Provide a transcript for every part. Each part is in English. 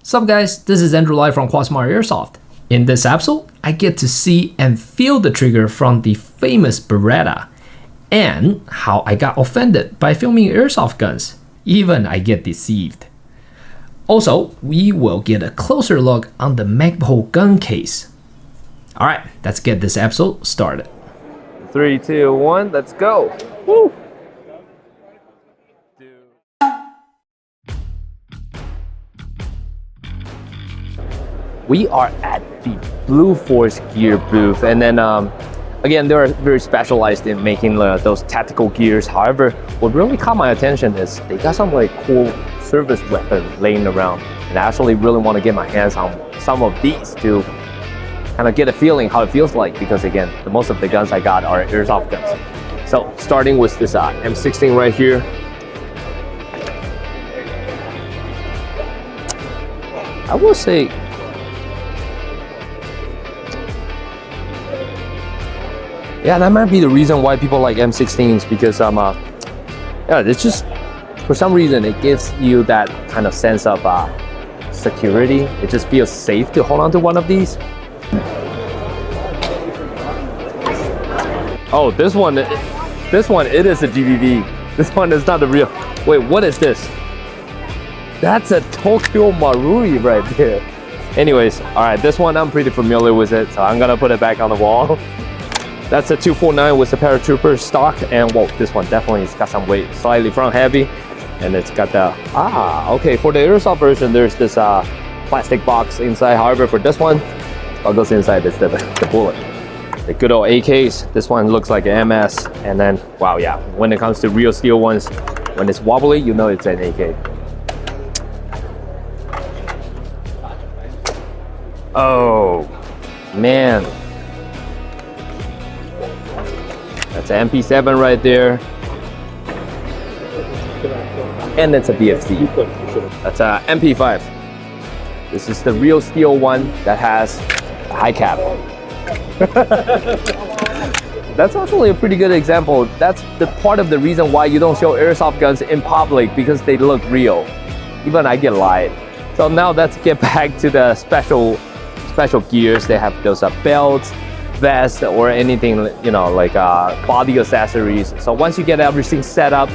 Sup guys, this is Andrew live from Quasmar Airsoft. In this episode, I get to see and feel the trigger from the famous Beretta, and how I got offended by filming airsoft guns. Even I get deceived. Also, we will get a closer look on the Magpul gun case. Alright, let's get this episode started. 3, 2, 1, let's go. Woo! We are at the Blue Force gear booth, and then again, they are very specialized in making those tactical gears. However, what really caught my attention is they got some like cool service weapon laying around, and I actually really want to get my hands on some of these to kind of get a feeling how it feels like, because again, most of the guns I got are airsoft guns. So starting with this M16 right here. I will say, yeah, that might be the reason why people like M16s, because yeah, it's just, for some reason, it gives you that kind of sense of security. It just feels safe to hold on to one of these. Oh, this one, it is a GBB. This one is not the real. Wait, what is this? That's a Tokyo Marui right there. Anyways, all right, this one I'm pretty familiar with it, so I'm gonna put it back on the wall. That's a 249 with the paratrooper stock, and whoa, this one definitely has got some weight, slightly front heavy, and it's got the okay. For the airsoft version, there's this plastic box inside. However, for this one, what goes inside is the bullet, the good old AKs. This one looks like an MS, and then wow, yeah. When it comes to real steel ones, when it's wobbly, you know it's an AK. Oh man. That's an MP7 right there. And it's a BFC. That's a MP5. This is the real steel one that has a high cap. That's actually a pretty good example. That's the part of the reason why you don't show airsoft guns in public, because they look real. Even I get lied. So now let's get back to the special gears. They have those belts, vest, or anything, you know, like body accessories. So once you get everything set up,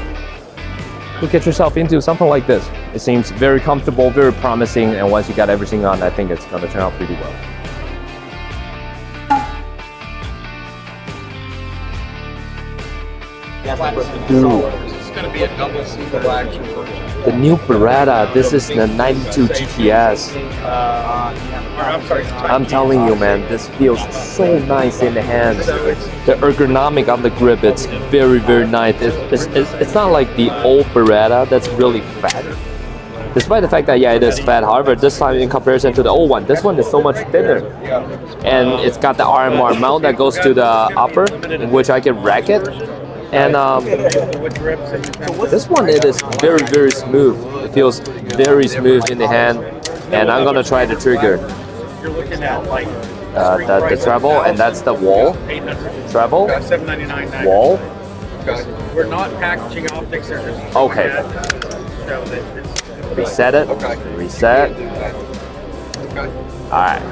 you get yourself into something like this. It seems very comfortable, very promising, and once you got everything on, I think it's going to turn out pretty well. It's going to be a double single action version. The new Beretta, this is the 92 GTS. I'm telling you, man, this feels so nice in the hands. The ergonomic on the grip, it's very, very nice. It's not like the old Beretta that's really fat. Despite the fact that, yeah, it is fat. However, this time in comparison to the old one, this one is so much thinner. And it's got the RMR mount that goes to the upper, in which I can rack it. And this one, it is very, very smooth. It feels very smooth in the hand. And I'm gonna try the trigger. You're looking at like the treble, and that's the wall. Treble, $799. wall. We're not packaging optics. They're just Okay. Reset it. Reset. All right.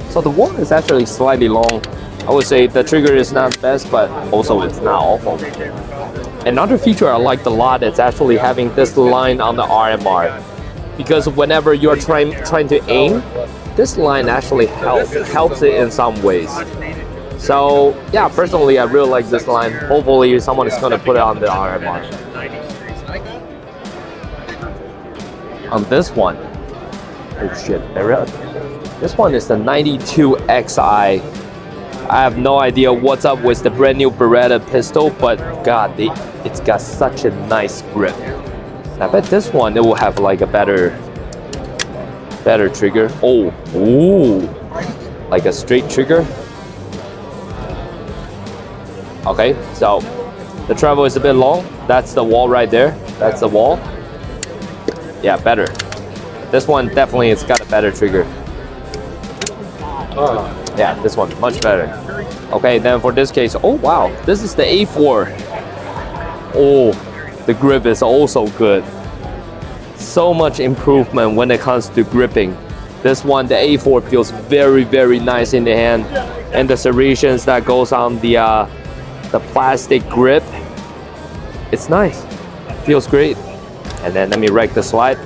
So the wall is actually slightly long. I would say the trigger is not best, but also it's not awful. Another feature I liked a lot is actually having this line on the RMR, because whenever you're trying to aim, this line actually helps it in some ways. So yeah, personally I really like this line. Hopefully someone is going to put it on the RMR. On this one, oh shit, this one is the 92 XI. I have no idea what's up with the brand new Beretta pistol, but god, it's got such a nice grip. I bet this one, it will have like a better trigger. Oh, ooh, like a straight trigger. Okay, so the travel is a bit long. That's the wall right there. That's the wall. Yeah, better. This one definitely, it's got a better trigger. Yeah, this one much better. Okay, then for this case, oh wow, this is the A4. Oh, the grip is also good. so much improvement when it comes to gripping. This one, the A4 feels very, very nice in the hand, and the serrations that goes on the plastic grip, it's nice. Feels great. And then let me wreck the slide.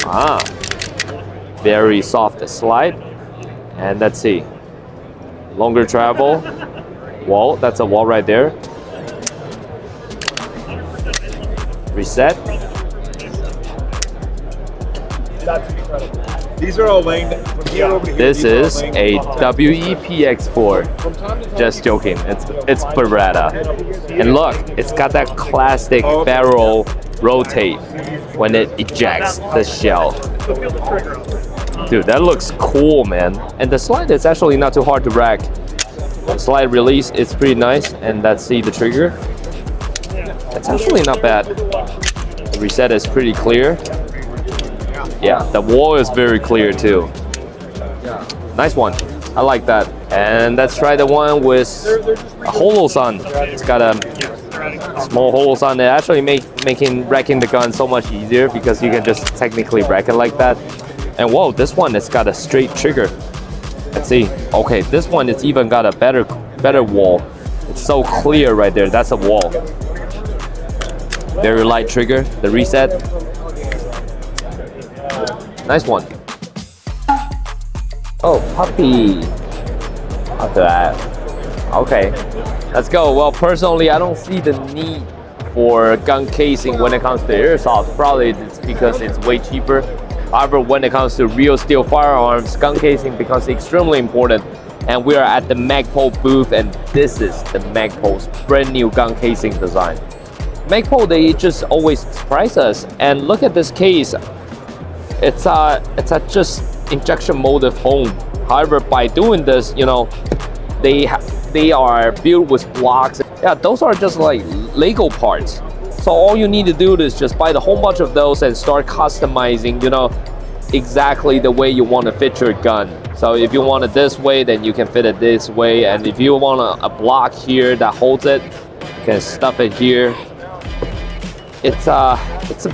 Very soft slide. And let's see. Longer travel. Wall, that's a wall right there. Reset. That's incredible. These are all laying from here over here. This is a WEPX4. Just joking. It's Beretta. And look, it's got that classic barrel rotate when it ejects the shell. Dude, that looks cool, man. And the slide is actually not too hard to rack. The slide release is pretty nice, and let's see the trigger. It's actually not bad. The reset is pretty clear. Yeah, the wall is very clear too. Nice one. I like that. And let's try the one with a holo sun. It's got a small holo sun that actually making racking the gun so much easier because you can just technically rack it like that. And whoa, this one it's got a straight trigger. Let's see. Okay, this one it's even got a better wall. It's so clear right there. That's a wall. Very light trigger. The reset. Nice one. Oh, puppy. After that. Okay, let's go. Well, personally, I don't see the need for gun casing when it comes to airsoft. Probably it's because it's way cheaper. However, when it comes to real steel firearms, gun casing becomes extremely important. And we are at the Magpul booth, and this is the Magpul's brand new gun casing design. Magpul, they just always surprise us. And look at this case. It's a just injection molded foam. However, by doing this, you know, they are built with blocks. Yeah, those are just like Lego parts. So all you need to do is just buy a whole bunch of those and start customizing, you know, exactly the way you want to fit your gun. So if you want it this way, then you can fit it this way. And if you want a block here that holds it, you can stuff it here. It's a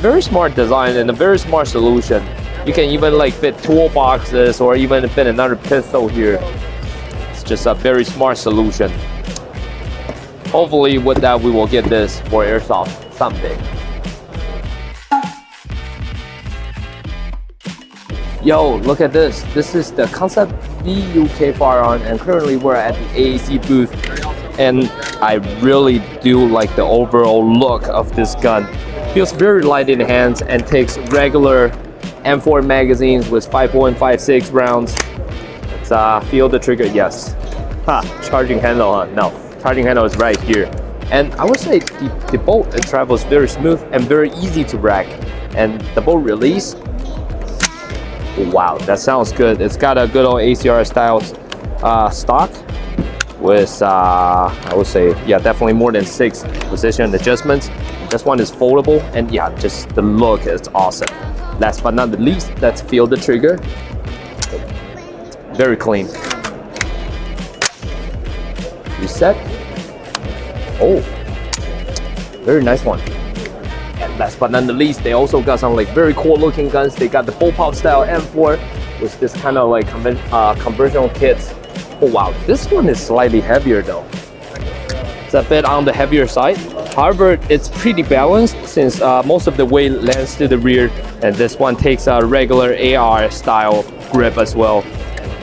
very smart design and a very smart solution. You can even like fit toolboxes or even fit another pistol here. It's just a very smart solution. Hopefully with that we will get this for airsoft someday. Yo, look at this. This is the Concept B UK firearm, and currently we're at the AAC booth. And I really do like the overall look of this gun. Feels very light in the hands and takes regular M4 magazines with 5.56 rounds. Let's feel the trigger. Yes. Charging handle. No, charging handle is right here. And I would say the bolt travels very smooth and very easy to rack. And the bolt release. Wow, that sounds good. It's got a good old ACR style stock with I would say, yeah, definitely more than 6 position adjustments. This one is foldable, and yeah, just the look is awesome. Last but not the least, let's feel the trigger. Very clean. Reset. Oh, very nice one. And last but not the least, they also got some like very cool looking guns. They got the bullpup style M4 with this kind of like conversion kits. Oh wow, this one is slightly heavier though. It's a bit on the heavier side. However, it's pretty balanced since most of the weight lands to the rear, and this one takes a regular AR style grip as well.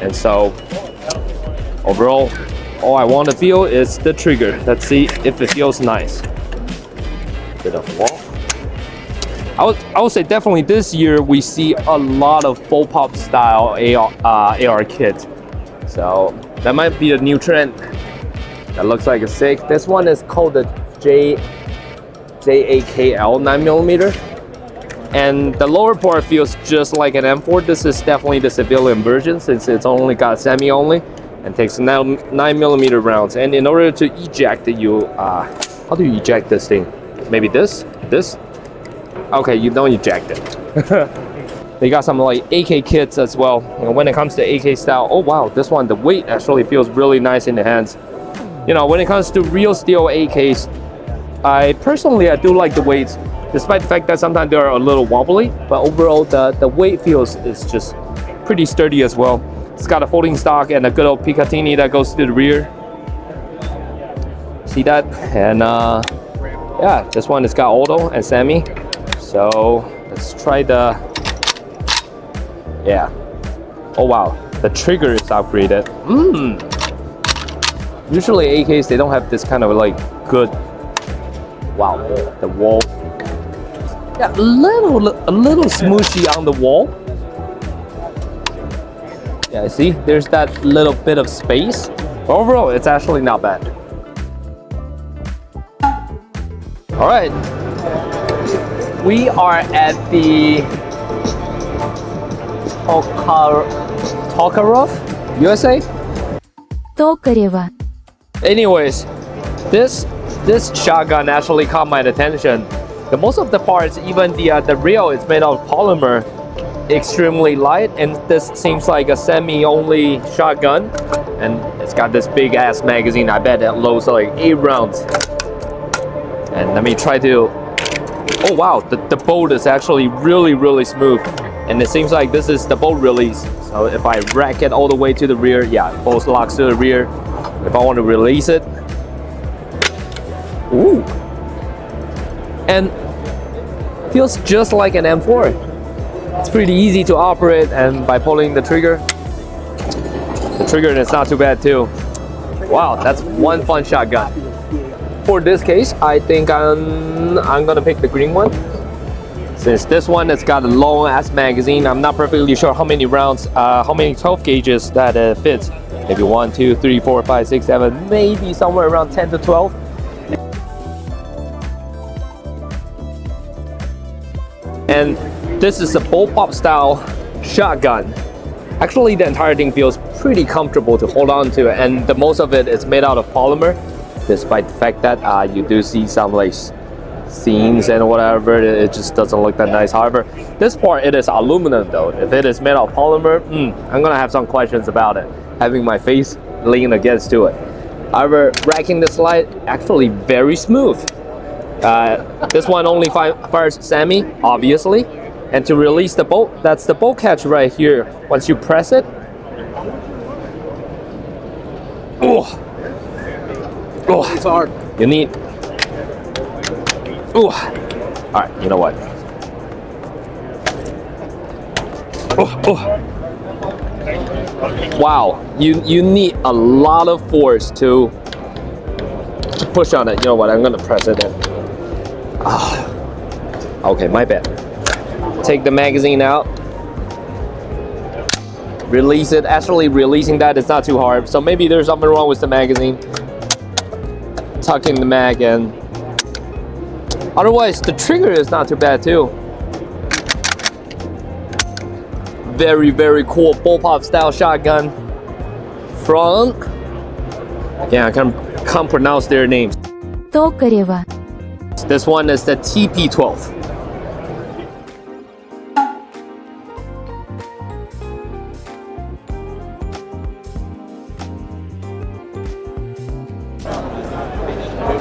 And so overall, all I want to feel is the trigger. Let's see if it feels nice. Bit of wall. I would say definitely this year we see a lot of bullpup style AR kits. So that might be a new trend. That looks like a sick. This one is called the JAKL 9mm. And the lower part feels just like an M4. This is definitely the civilian version since it's only got semi only and takes 9mm rounds. And in order to eject it, how do you eject this thing? Maybe this? Okay, you don't eject it. They got some like AK kits as well. And when it comes to AK style, oh wow, this one, the weight actually feels really nice in the hands. You know, when it comes to real steel AKs, I do like the weights. despite the fact that sometimes they're a little wobbly, but overall the weight feels is just pretty sturdy as well. It's got a folding stock and a good old Picatinny that goes to the rear. See that? And yeah, this one has got auto and semi. So let's try the, yeah. Oh wow, the trigger is upgraded. Usually AKs, they don't have this kind of like good, wow, the wall. Yeah, a little smooshy on the wall. Yeah, see, there's that little bit of space. But overall, it's actually not bad. All right, we are at the Tokarev USA. Tokarev. Anyways, this shotgun actually caught my attention. Most of the parts, even the rail, is made of polymer, extremely light, and this seems like a semi-only shotgun. And it's got this big ass magazine. I bet it loads like 8 rounds. And let me try to. Oh wow, the bolt is actually really smooth, and it seems like this is the bolt release. So if I rack it all the way to the rear, yeah, bolt locks to the rear. If I want to release it, ooh, and feels just like an M4. It's pretty easy to operate, and by pulling the trigger is not too bad too. Wow, that's one fun shotgun. For this case, I think I'm gonna pick the green one. Since this one has got a long ass magazine, I'm not perfectly sure how many rounds, how many 12 gauges that fits. Maybe 1, 2, 3, 4, 5, 6, 7, maybe somewhere around 10 to 12. And this is a bullpup style shotgun. Actually, the entire thing feels pretty comfortable to hold on to, and the most of it is made out of polymer, despite the fact that you do see some like seams and whatever. It just doesn't look that nice. However, this part, it is aluminum though. If it is made out of polymer, I'm gonna have some questions about it, having my face lean against to it. However, racking the slide, actually very smooth. This one only fires semi, obviously. And to release the bolt, that's the bolt catch right here. Once you press it, oh, it's hard. You need, all right, you know what? Wow, you need a lot of force to push on it. You know what? I'm gonna press it in. Okay, my bad. Take the magazine out, release it. Actually, releasing that is not too hard, so maybe there's something wrong with the magazine. Tuck in the mag, and otherwise the trigger is not too bad too. Very cool bullpup style shotgun from, yeah, I can't pronounce their names. Tokarev. This one is the TP12.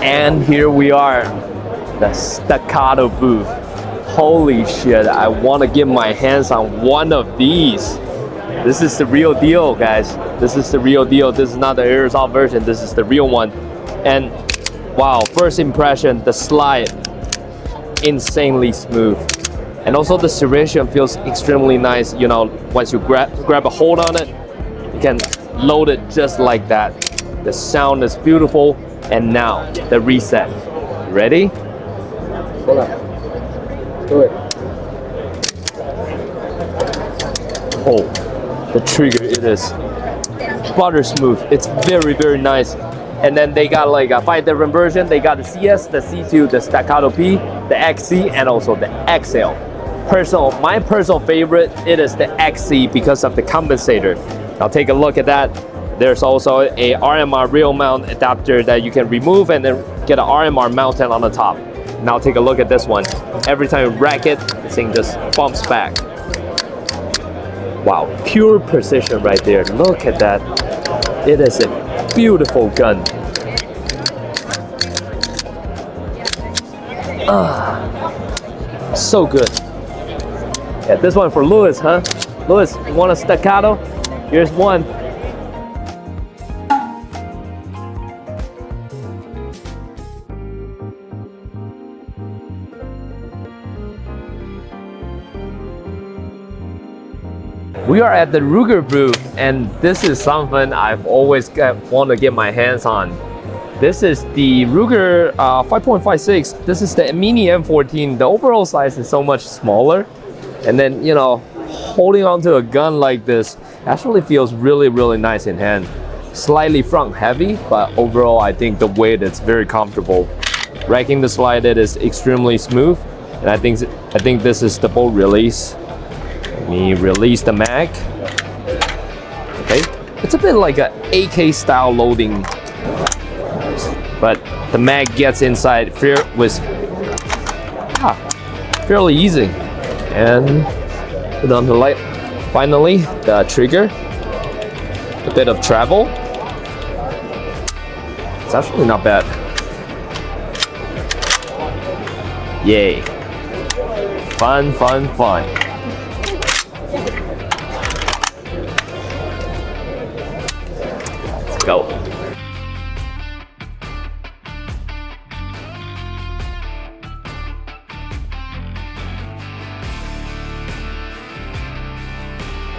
And here we are, the Staccato booth. Holy shit, I want to get my hands on one of these. This is the real deal, guys. This is the real deal. This is not the aerosol version. This is the real one. And wow, first impression, the slide, insanely smooth. And also the serration feels extremely nice. You know, once you grab a hold on it, you can load it just like that. The sound is beautiful. And now, the reset. Ready? Hold on. Do it. Oh, the trigger, it is butter smooth. It's very nice. And then they got like 5 different versions. They got the CS, the C2, the Staccato P, the XC, and also the XL. My personal favorite, it is the XC because of the compensator. Now take a look at that. There's also a RMR real mount adapter that you can remove and then get an RMR mounted on the top. Now take a look at this one. Every time you rack it, the thing just bumps back. Wow, pure precision right there. Look at that. It is a beautiful gun. So good. Yeah, this one for Louis, huh? Louis, you want a staccato? Here's one. We are at the Ruger booth, and this is something I've always want to get my hands on. This is the Ruger 5.56. This is the Mini M14. The overall size is so much smaller. And then, you know, holding onto a gun like this actually feels really, really nice in hand. Slightly front heavy, but overall I think the weight is very comfortable. Racking the slide, it is extremely smooth. And I think this is the bolt release. Let me release the mag. Okay, it's a bit like an AK style loading, but the mag gets inside fairly easy. And put on the light. Finally, the trigger. A bit of travel. It's actually not bad. Yay. Fun, fun, fun. Let's go.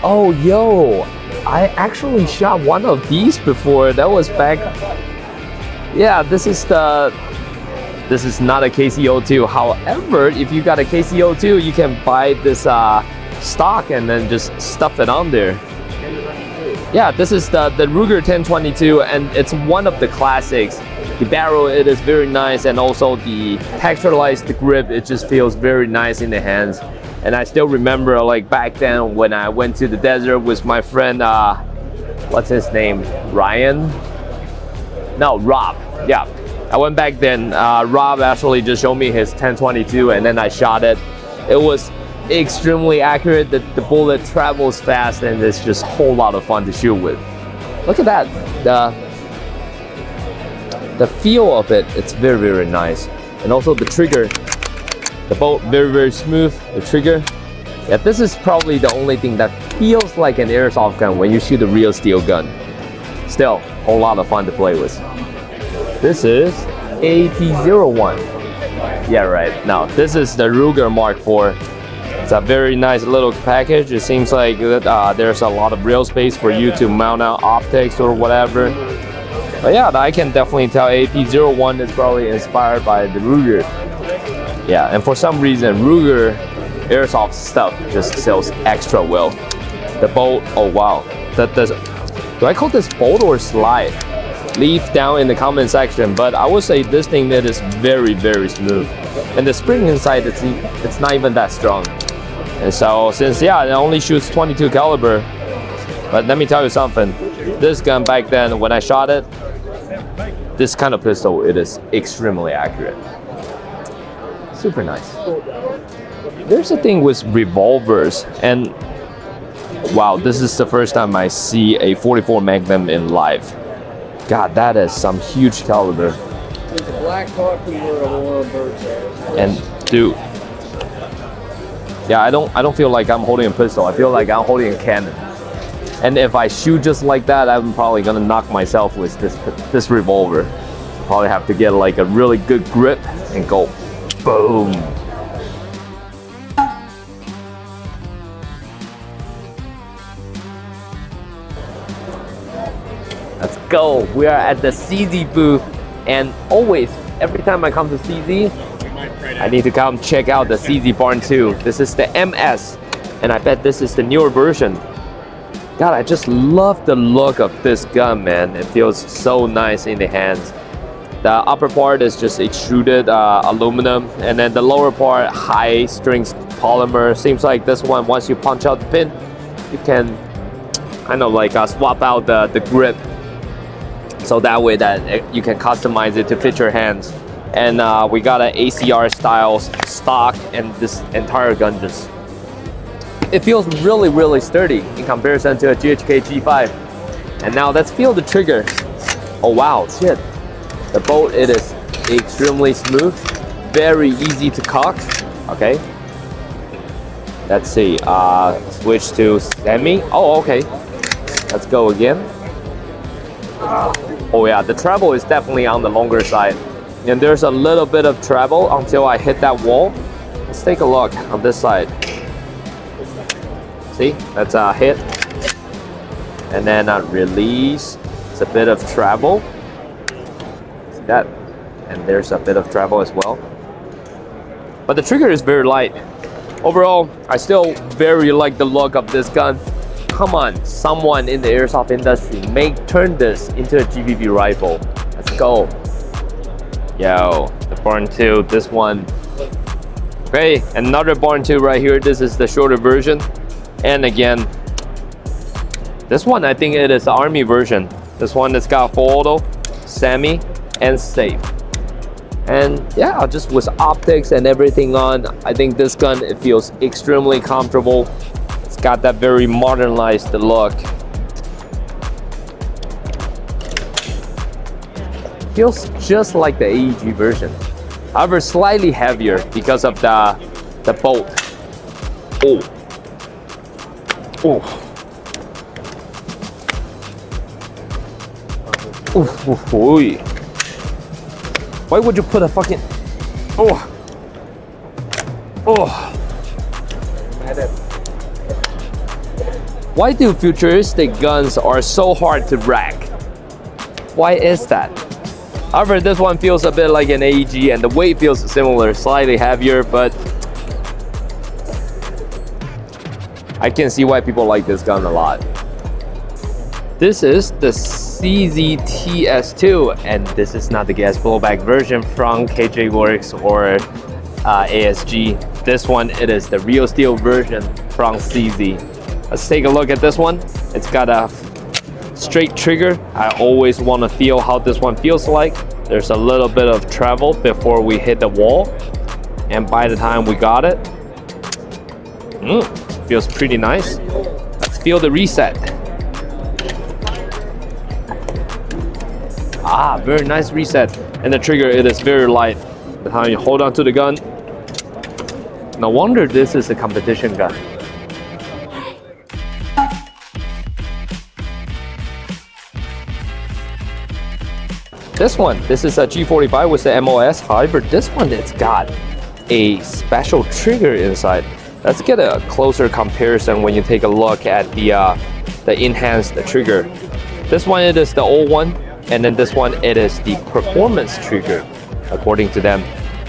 Oh, yo, I actually shot one of these before. That was back. Yeah, this is not a KCO2. However, if you got a KCO2, you can buy this stock and then just stuff it on there. Yeah, this is the Ruger 1022, and it's one of the classics. The barrel, it is very nice, and also the texturized grip, it just feels very nice in the hands. And I still remember, like, back then when I went to the desert with my friend, what's his name? Ryan? No, Rob. Yeah, I went back then. Rob actually just showed me his 1022, and then I shot it. It was extremely accurate. The bullet travels fast, and it's just a whole lot of fun to shoot with. Look at that. The feel of it, it's very, very nice. And also the trigger. The bolt, very, very smooth. The trigger. Yeah, this is probably the only thing that feels like an airsoft gun when you shoot a real steel gun. Still, a whole lot of fun to play with. This is AT01. Yeah, right. Now, this is the Ruger Mark IV. It's a very nice little package. It seems like there's a lot of real space for you to mount out optics or whatever. But yeah, I can definitely tell AT01 is probably inspired by the Ruger. Yeah, and for some reason, Ruger airsoft stuff just sells extra well. The bolt, oh wow. Do I call this bolt or slide? Leave down in the comment section, but I would say this thing that is very, very smooth. And the spring inside, it's not even that strong. And so, since, yeah, it only shoots 22 caliber, but let me tell you something. This gun back then, when I shot it, this kind of pistol, it is extremely accurate. Super nice. There's a thing with revolvers, and wow, this is the first time I see a 44 Magnum in live. God, that is some huge caliber. There's a black hawk we were a little bird's eye. And dude, yeah, I don't feel like I'm holding a pistol. I feel like I'm holding a cannon. And if I shoot just like that, I'm probably gonna knock myself with this revolver. Probably have to get like a really good grip and go boom. Let's go. We are at the CZ booth, and always, every time I come to CZ, I need to come check out the CZ Barn 2. This is the MS, and I bet this is the newer version. God, I just love the look of this gun, man. It feels so nice in the hands. The upper part is just extruded aluminum, and then the lower part, high strength polymer. Seems like this one, once you punch out the pin, you can kind of like swap out the grip. So that way that you can customize it to fit your hands. And we got an ACR style stock, and this entire gun just, it feels really, really sturdy in comparison to a GHK G5. And now let's feel the trigger. Oh wow, shit. The bolt, it is extremely smooth, very easy to cock, okay? Let's see. Switch to semi. Oh, okay. Let's go again. Oh yeah, the treble is definitely on the longer side. And there's a little bit of treble until I hit that wall. Let's take a look on this side. See, that's a hit. And then release. It's a bit of treble. See that? And there's a bit of treble as well. But the trigger is very light. Overall, I still very like the look of this gun. Come on, someone in the airsoft industry turn this into a GVV rifle. Let's go. Yo, the Barn 2, this one. Okay, another Barn 2 right here. This is the shorter version. And again, this one, I think it is the Army version. This one has got full auto, semi, and safe. And yeah, just with optics and everything on, I think this gun, it feels extremely comfortable. It's got that very modernized look. Feels just like the AEG version. However, slightly heavier because of the bolt. Oh. Oh. Oof, oof, why would you put a fucking... Oh. Oh. Why do futuristic guns are so hard to rack? Why is that? However, this one feels a bit like an AEG and the weight feels similar, slightly heavier, but I can see why people like this gun a lot. This is the CZTS2, and this is not the gas blowback version from KJ Works or ASG. This one, it is the real steel version from CZ. Let's take a look at this one. It's got a straight trigger. I always want to feel how this one feels like. There's a little bit of travel before we hit the wall, and by the time we got it, feels pretty nice. Let's feel the reset. Ah, very nice reset. And the trigger, it is very light. The time you hold on to the gun. No wonder this is a competition gun. This is a G45 with the MOS. However, this one, it's got a special trigger inside. Let's get a closer comparison when you take a look at the enhanced trigger. This one, it is the old one. And then this one, it is the performance trigger, according to them.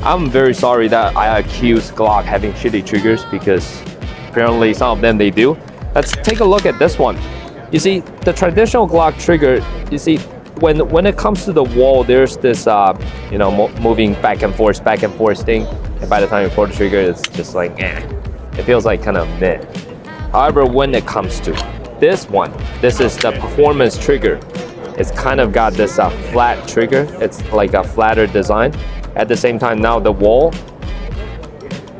I'm very sorry that I accuse Glock having shitty triggers because apparently some of them they do. Let's take a look at this one. You see, the traditional Glock trigger, you see, when it comes to the wall, there's this, moving back and forth thing. And by the time you pull the trigger, it's just like, It feels like kind of meh. However, when it comes to this one, this is the performance trigger. It's kind of got this flat trigger. It's like a flatter design. At the same time, now the wall,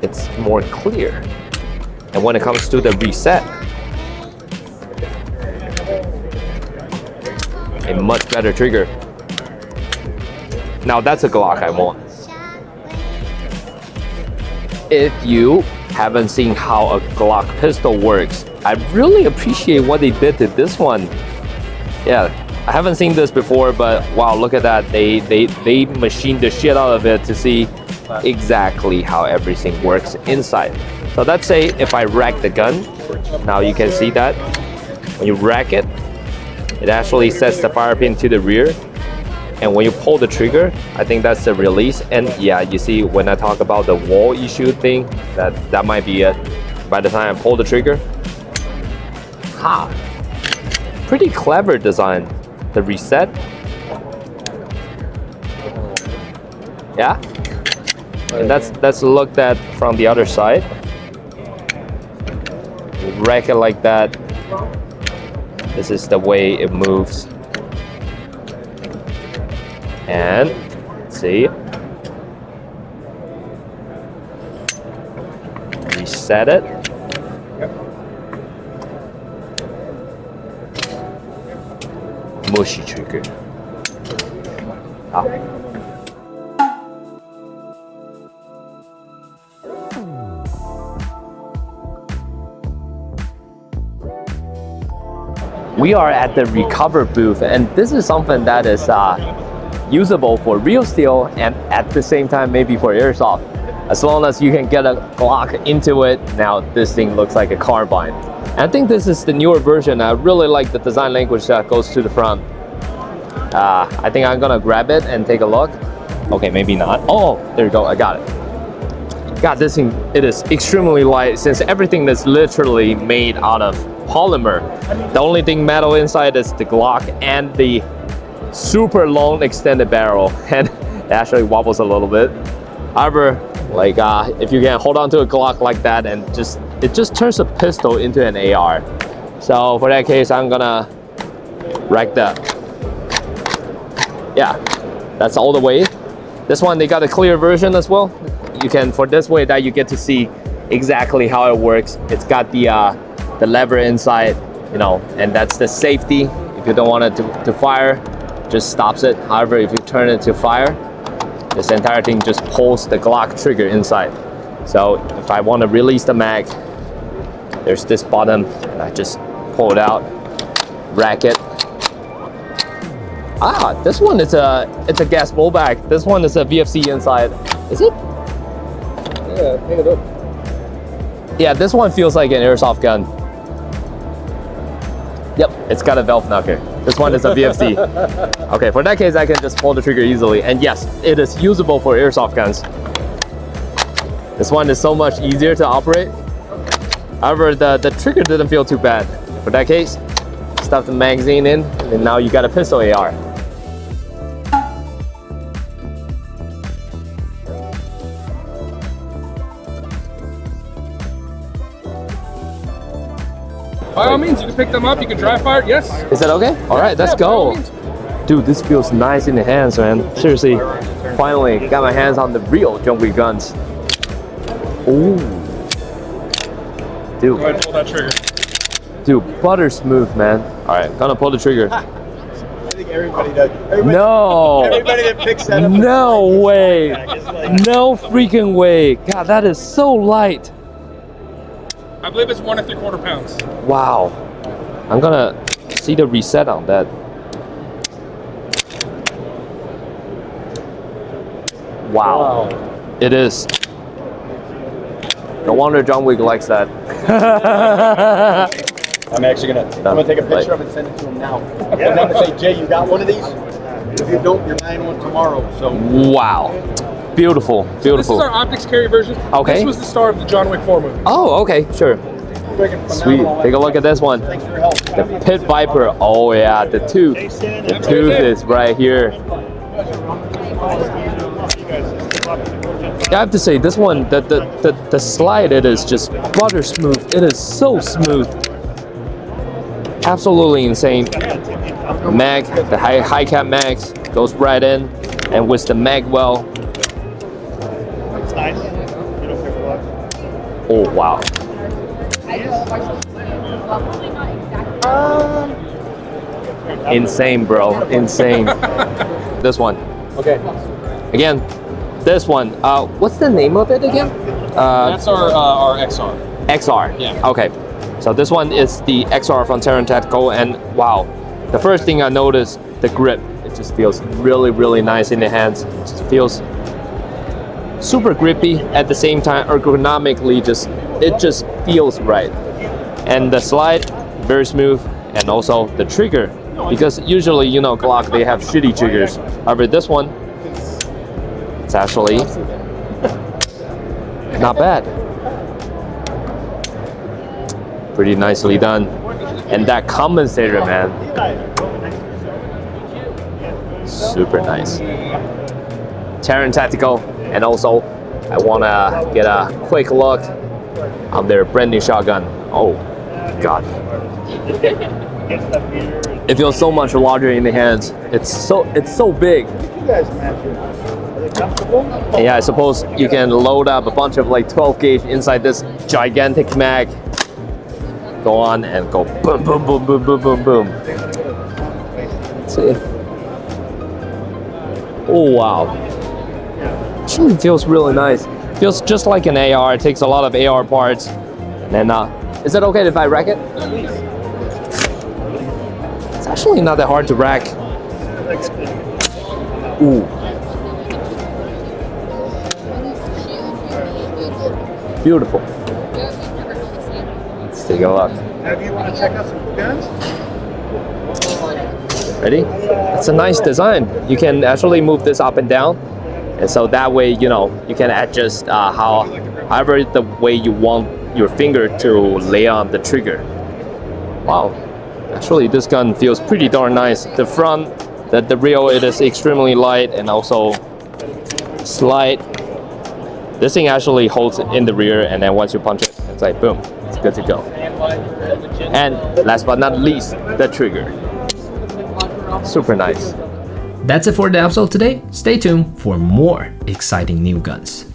it's more clear. And when it comes to the reset, a much better trigger. Now that's a Glock I want. If you haven't seen how a Glock pistol works, I really appreciate what they did to this one. Yeah. I haven't seen this before, but wow, look at that. They machined the shit out of it to see exactly how everything works inside. So let's say if I rack the gun, now you can see that. When you rack it, it actually sets the fire pin to the rear. And when you pull the trigger, I think that's the release. And yeah, you see when I talk about the wall issue thing, that might be it. By the time I pull the trigger, pretty clever design. The reset, yeah, and that's looked at from the other side. You rack it like that. This is the way it moves, and see, reset it. Mushy trigger. we are at the recover booth, and this is something that is usable for real steel and at the same time maybe for airsoft. As long as you can get a Glock into it, now this thing looks like a carbine. And I think this is the newer version. I really like the design language that goes to the front. I think I'm gonna grab it and take a look. Okay, maybe not. Oh, there you go, I got it. God, this thing, it is extremely light since everything is literally made out of polymer. The only thing metal inside is the Glock and the super long extended barrel, and it actually wobbles a little bit. However, like if you can hold on to a Glock like that and it just turns a pistol into an AR. So for that case, I'm gonna rack that. Yeah, that's all the way. This one, they got a clear version as well. You can, for this way that you get to see exactly how it works. It's got the lever inside, you know, and that's the safety. If you don't want it to fire, just stops it. However, if you turn it to fire, this entire thing just pulls the Glock trigger inside. So if I want to release the mag, there's this button, and I just pull it out, rack it. Ah, this one is it's a gas blowback. This one is a VFC inside. Is it? Yeah, pick it up. Yeah, this one feels like an airsoft gun. Yep, it's got a valve knocker. This one is a VFC. Okay, for that case, I can just pull the trigger easily. And yes, it is usable for airsoft guns. This one is so much easier to operate. However, the trigger didn't feel too bad. For that case, stuff the magazine in, and now you got a pistol AR. By all means, you can pick them up. You can dry fire. Yes. Is that okay? All right, let's Yeah, by all go. means. Dude, this feels nice in the hands, man. Seriously, finally got my hands on the real John Wick guns. Ooh. Go ahead and pull that trigger. Dude, butter smooth, man. All right, gonna pull the trigger. I think everybody does. No. Everybody that picks that up. No way. It's like, No freaking way. God, that is so light. I believe it's 1 3/4 pounds. Wow. I'm gonna see the reset on that. Wow. It is. No wonder John Wick likes that. I'm actually gonna take a picture of it and send it to him now. I'm gonna say, Jay, you got one of these? If you don't, you're buying one tomorrow. So Wow. Beautiful, This is beautiful. our optics carry version. Okay. This was the star of the John Wick 4 movie. Oh, okay, sure. freaking Sweet. phenomenal. Take a look at this one. Thanks for your help. The Pit Viper. Oh yeah, the tooth. The tooth is right here. I have to say, this one, the slide, it is just butter smooth. It is so smooth. Absolutely insane. The mag, the high cap mags goes right in, and with the mag well. It's nice. You don't care for what? Oh wow. Insane, bro. Insane. This one. Okay. Again, this one. What's the name of it again? That's our XR. XR. Yeah. Okay. So this one is the XR from Taran Tactical, and wow, the first thing I noticed, the grip. It just feels really, really nice in the hands. It just feels super grippy at the same time. Ergonomically, it just feels right. And the slide, very smooth, and also the trigger, because usually, you know, Glock, they have shitty triggers. However, this one, it's actually not bad. Pretty nicely done. And that compensator, man, super nice. Taran Tactical, and also I wanna get a quick look on their brand new shotgun. Oh God. It feels so much larger in the hands. It's so big. You guys match it. Are they comfortable? And yeah, I suppose you can load up a bunch of like 12 gauge inside this gigantic mag. Go on and go boom, boom, boom, boom, boom, boom, boom. Let's see. Oh wow. Actually feels really nice. Feels just like an AR. It takes a lot of AR parts. And then, is it okay if I rack it? actually not that hard to rack. Ooh. Beautiful. Let's take a look. Have you want to check out some guns? Ready? It's a nice design. You can actually move this up and down, and so that way, you know, you can adjust however the way you want your finger to lay on the trigger. Wow. Actually, this gun feels pretty darn nice. The front, the rear, it is extremely light and also slight. This thing actually holds in the rear, and then once you punch it, it's like boom, it's good to go. And last but not least, the trigger. Super nice. That's it for the episode today. Stay tuned for more exciting new guns.